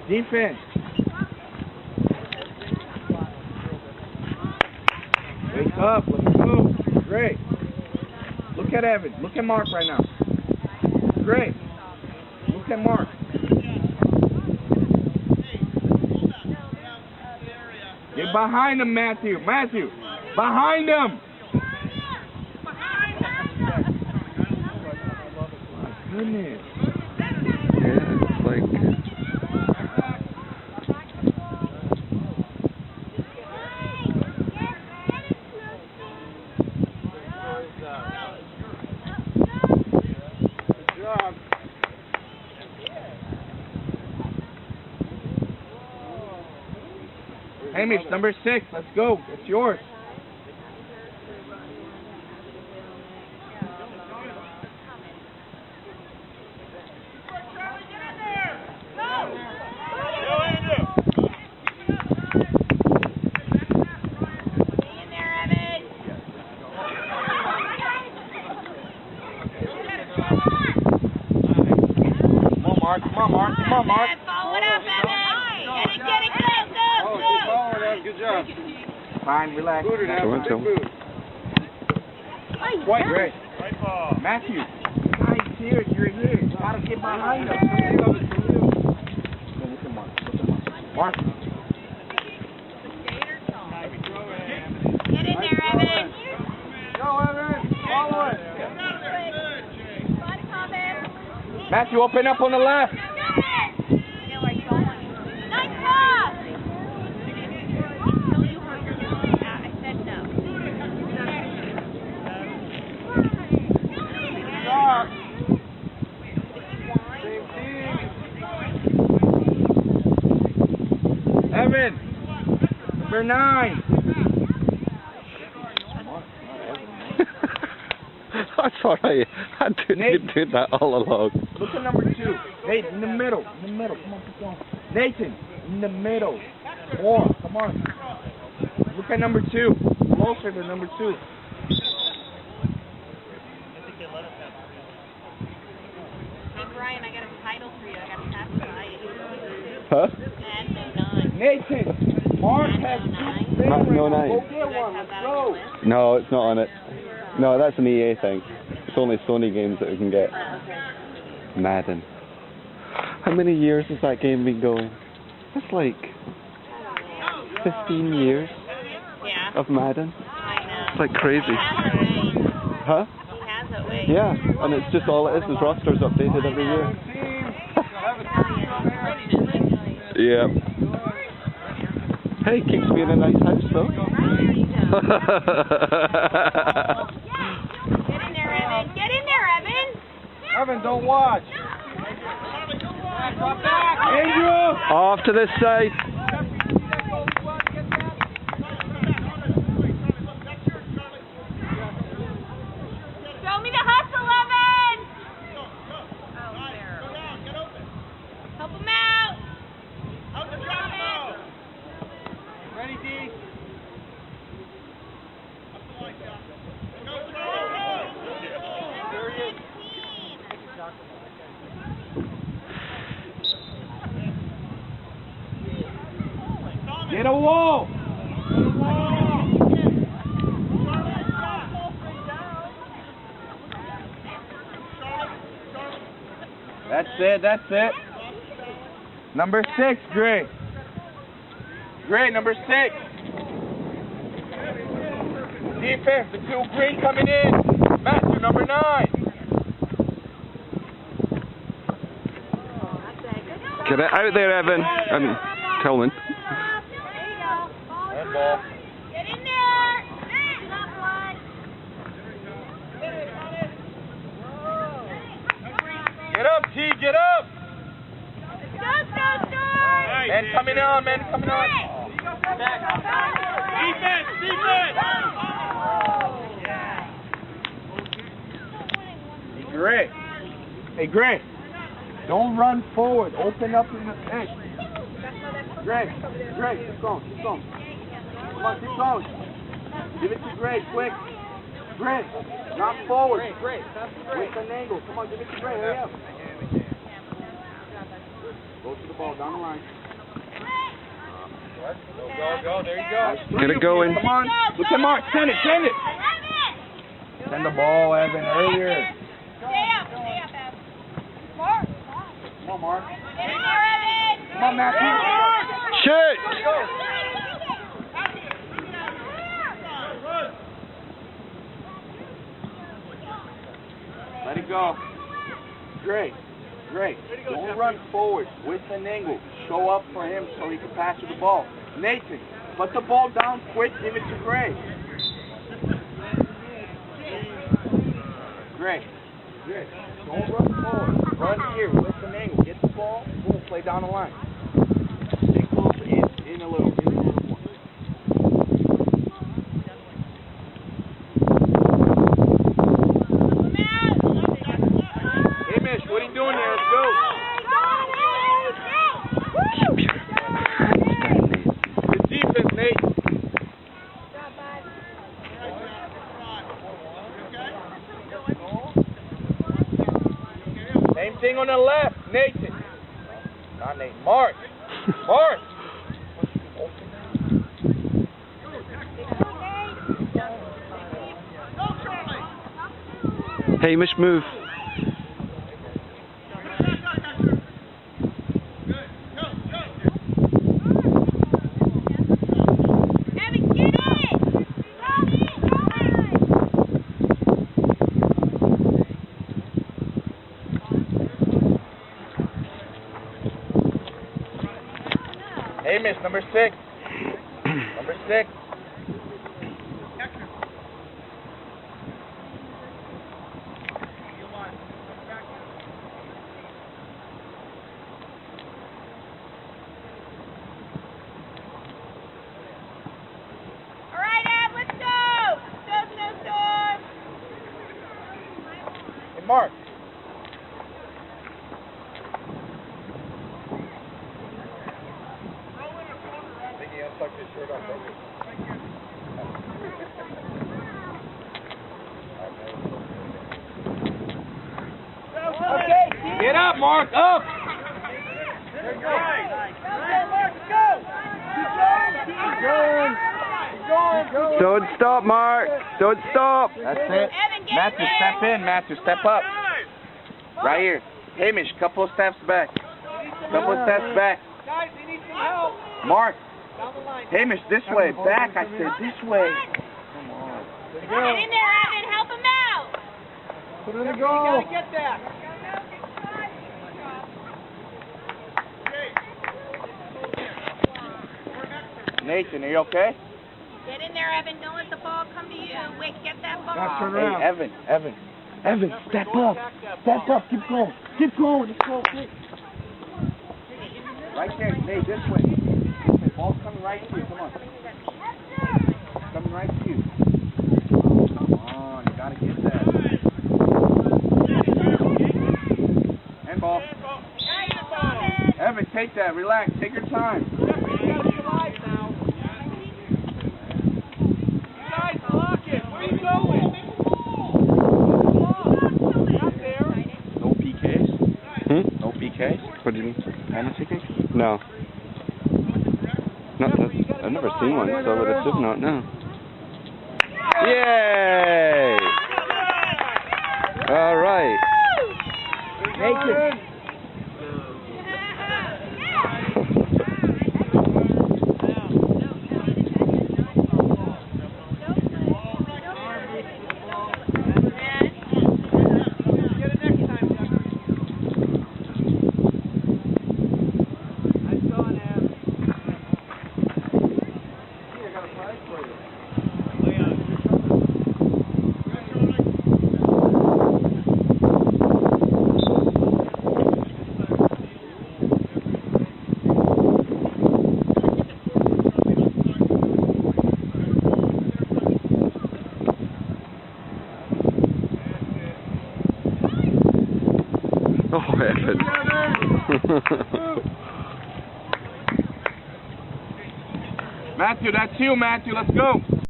Defense. Wake up. Let's move. Great. Look at Evan. Look at Mark right now. Great. Look at Mark. Get behind him, Matthew. Matthew. Behind him. My goodness. Yeah, it's like... Hamish, number 6. Let's go. It's yours. Come on, Mark. Come on, Mark. Follow it up, Evan. Get it, go. Keep following us. Good job. Fine, relax. Booted out. Come on. Quite great. Right ball. Matthew, guys, here, you're here. You gotta get behind us. Go look at Mark. Mark. Get in there, Evan. Go, Evan. Follow it. Matthew, open up on the left. Evan, number 9. That's alright. I didn't do that all along. Look at number 2. Nate, in the middle. Come on, keep going. Nathan, in the middle. More. Come on. Look at number 2. Closer to number 2. Hey, Brian, I got a title for you. I got a pass tonight. Huh? That's 9. Nathan, Mark has 2 things. No, 9. Go get one. Let's go. No, it's not on it. No, that's an EA thing. It's only Sony games that we can get. Madden. How many years has that game been going? It's like 15 years Yeah. of Madden. I know. It's like crazy. He has it way. Huh? He has it way. Yeah, and it's just all it is rosters updated every year. Yeah. Hey, keeps me in a nice house though. Get in there, Evan. Get in there, Evan. Evan, don't watch. Andrew! Off to this side. Show me the hustle, Evan. Help him out. Ready, D? Get a wall! That's it. Number 6, Gray. Gray, number 6. Defense, the 2 green coming in. Matthew, number 9. Get it out there, Evan. Tillman. Handball. Get in there. Get up, T, get up! Go, Snowstorm. Man coming on, man coming on. Defense! Gray. Hey, Gray. Don't run forward. Open up in the edge. Gray, keep going. Come on, keep going. Give it to Gray, quick. Gray, not forward. Gray. With an angle. Come on, give it to Gray. Hurry up. Go to the ball, down the line. Go. There you go. Get it going. Come on. Look at Mark. Send it. Send the ball, Evan, earlier. Stay up, Evan. Mark. Come on, Mark. Get in there, Evan. Come on, Matthew. Shoot! Let it go. Great. Don't run forward with an angle. Show up for him so he can pass you the ball. Nathan, put the ball down quick. Give it to Gray. Gray. Don't run forward. Run here with an angle. Get the ball. Boom. Play down the line. Stay close. In a little more. What are you doing there? Let's go. Good defense, Nate. Same thing on the left, Nathan. Not Nate. Mark. Hamish, move. Hamish, number 6. Number 6. All right, Ed, let's go. Go, Snowstorm. Hey, Mark. Tuck his shirt up, okay. Get up, Mark. Up. There you go. Mark. Go. Don't stop, Mark. Don't stop. That's it. Matthew, step in. Matthew, step up. Right here. Hamish, couple of steps back. Couple of steps back. Guys, we need some help. Mark. Down the line. Hamish, this way. Back, I said. This way. Come on. Get in there, Evan. Help him out. Put it in the You goal. gotta get that. Nathan, are you okay? Get in there, Evan. Don't let the ball come to you. Wait, get that ball. Hey, Evan, step up. Step up. Keep going. Let's go, quick. Right there. Hey, this way. Okay, ball's coming right to you. Come on. It's coming right to you. Come on. You gotta get that. Handball. Evan, take that. Relax. Take your time. You gotta be alive now. You guys, block it. Where are you going? Not there. No PKs? No PKs? What do you mean? Penalty kick? No. Not that. I've never seen one, so I would assume not. No. Yay! All right. Nathan. Get it next time, Tucker. Nice going, Ev. I got a prize for you. Oh, Evan. Matthew, that's you, Matthew. Let's go.